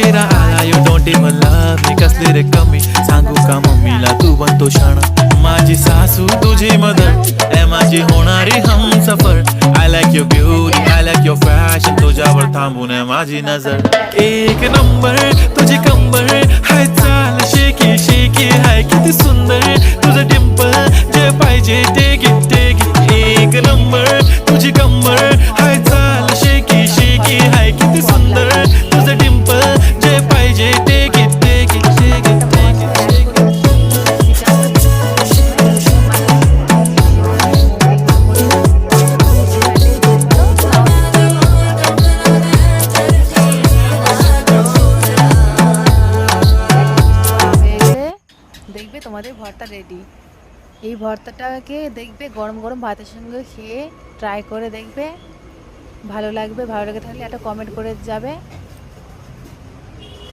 तेरा आला you don't even love me कसली रे कमी सांगू का मम्मीला तू बनतो शाणा माझी सासू तुझी मदर ए माझी होणारी Humsafar I like your beauty I like your fashion तुझ्यावर थांबून आहे माझी नजर एक नंबर तुझी कंबर हाय चाल शेकी शेकी हाय किती सुंदर तुझं डिंपल जे पाहिजे ते गिफ्ट एक नंबर तुझी कंबर हाय चाल शेकी शेकी हाय किती सुंदर तुझं डिंपल जे पाहिजे ते गिफ्ट দেখবে তোমাদের ভর্তা রেডি। এই ভর্তাটাকে দেখবে গরম গরম ভাতের সঙ্গে খেয়ে ট্রাই করে দেখবে, ভালো লাগবে। ভালো লেগে থাকলে একটা কমেন্ট করে যাবে।